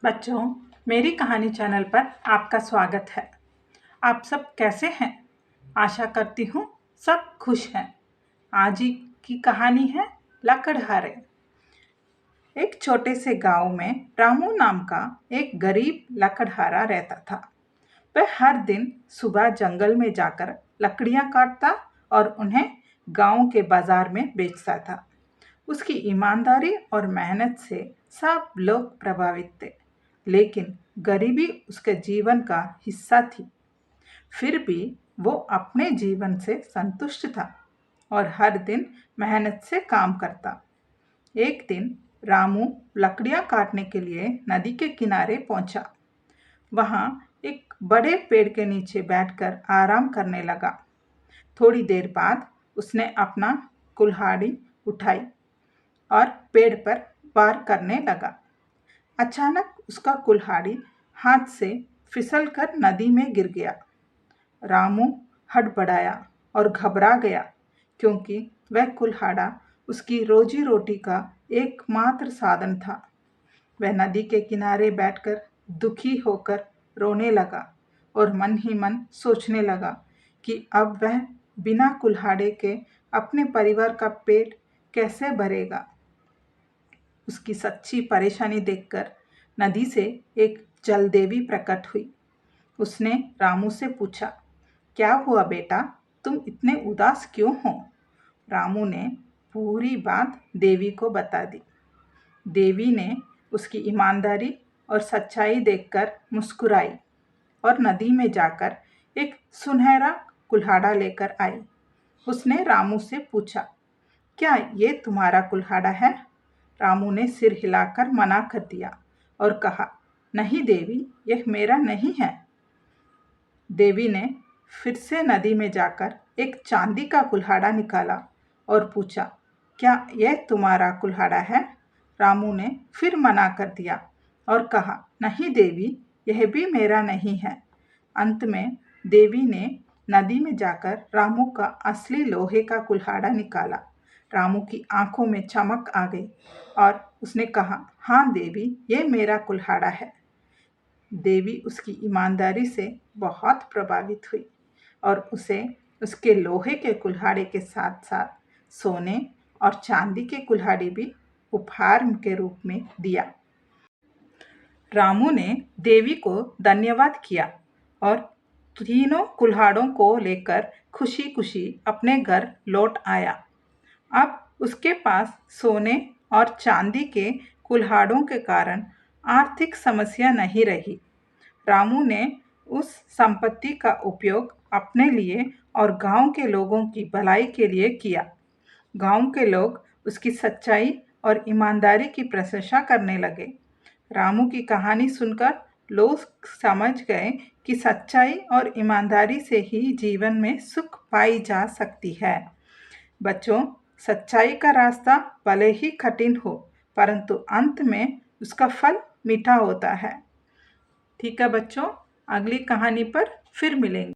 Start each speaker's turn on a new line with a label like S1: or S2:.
S1: बच्चों, मेरी कहानी चैनल पर आपका स्वागत है। आप सब कैसे हैं? आशा करती हूँ सब खुश हैं। आज की कहानी है लकड़हारे। एक छोटे से गांव में रामू नाम का एक गरीब लकड़हारा रहता था। वह हर दिन सुबह जंगल में जाकर लकड़ियां काटता और उन्हें गांव के बाजार में बेचता था। उसकी ईमानदारी और मेहनत से सब लोग प्रभावित थे, लेकिन गरीबी उसके जीवन का हिस्सा थी। फिर भी वो अपने जीवन से संतुष्ट था और हर दिन मेहनत से काम करता। एक दिन रामू लकड़ियां काटने के लिए नदी के किनारे पहुंचा। वहां एक बड़े पेड़ के नीचे बैठकर आराम करने लगा। थोड़ी देर बाद उसने अपना कुल्हाड़ी उठाई और पेड़ पर वार करने लगा। अचानक उसका कुल्हाड़ी हाथ से फिसलकर नदी में गिर गया। रामू हड़बड़ाया और घबरा गया, क्योंकि वह कुल्हाड़ा उसकी रोजी रोटी का एकमात्र साधन था। वह नदी के किनारे बैठकर दुखी होकर रोने लगा और मन ही मन सोचने लगा कि अब वह बिना कुल्हाड़े के अपने परिवार का पेट कैसे भरेगा। उसकी सच्ची परेशानी देखकर नदी से एक जल देवी प्रकट हुई। उसने रामू से पूछा, क्या हुआ बेटा, तुम इतने उदास क्यों हो? रामू ने पूरी बात देवी को बता दी। देवी ने उसकी ईमानदारी और सच्चाई देखकर मुस्कुराई और नदी में जाकर एक सुनहरा कुल्हाड़ा लेकर आई। उसने रामू से पूछा, क्या ये तुम्हारा कुल्हाड़ा है? रामू ने सिर हिलाकर मना कर दिया और कहा, नहीं देवी, यह मेरा नहीं है। देवी ने फिर से नदी में जाकर एक चांदी का कुल्हाड़ा निकाला और पूछा, क्या यह तुम्हारा कुल्हाड़ा है? रामू ने फिर मना कर दिया और कहा, नहीं देवी, यह भी मेरा नहीं है। अंत में देवी ने नदी में जाकर रामू का असली लोहे का कुल्हाड़ा निकाला। रामू की आंखों में चमक आ गई और उसने कहा, हाँ देवी, ये मेरा कुल्हाड़ा है। देवी उसकी ईमानदारी से बहुत प्रभावित हुई और उसे उसके लोहे के कुल्हाड़े के साथ साथ सोने और चांदी के कुल्हाड़ी भी उपहार के रूप में दिया। रामू ने देवी को धन्यवाद किया और तीनों कुल्हाड़ों को लेकर खुशी खुशी अपने घर लौट आया। अब उसके पास सोने और चांदी के कुल्हाड़ों के कारण आर्थिक समस्या नहीं रही। रामू ने उस संपत्ति का उपयोग अपने लिए और गांव के लोगों की भलाई के लिए किया। गांव के लोग उसकी सच्चाई और ईमानदारी की प्रशंसा करने लगे। रामू की कहानी सुनकर लोग समझ गए कि सच्चाई और ईमानदारी से ही जीवन में सुख पाई जा सकती है। बच्चों, सच्चाई का रास्ता भले ही कठिन हो, परंतु अंत में उसका फल मीठा होता है। ठीक है बच्चों, अगली कहानी पर फिर मिलेंगे।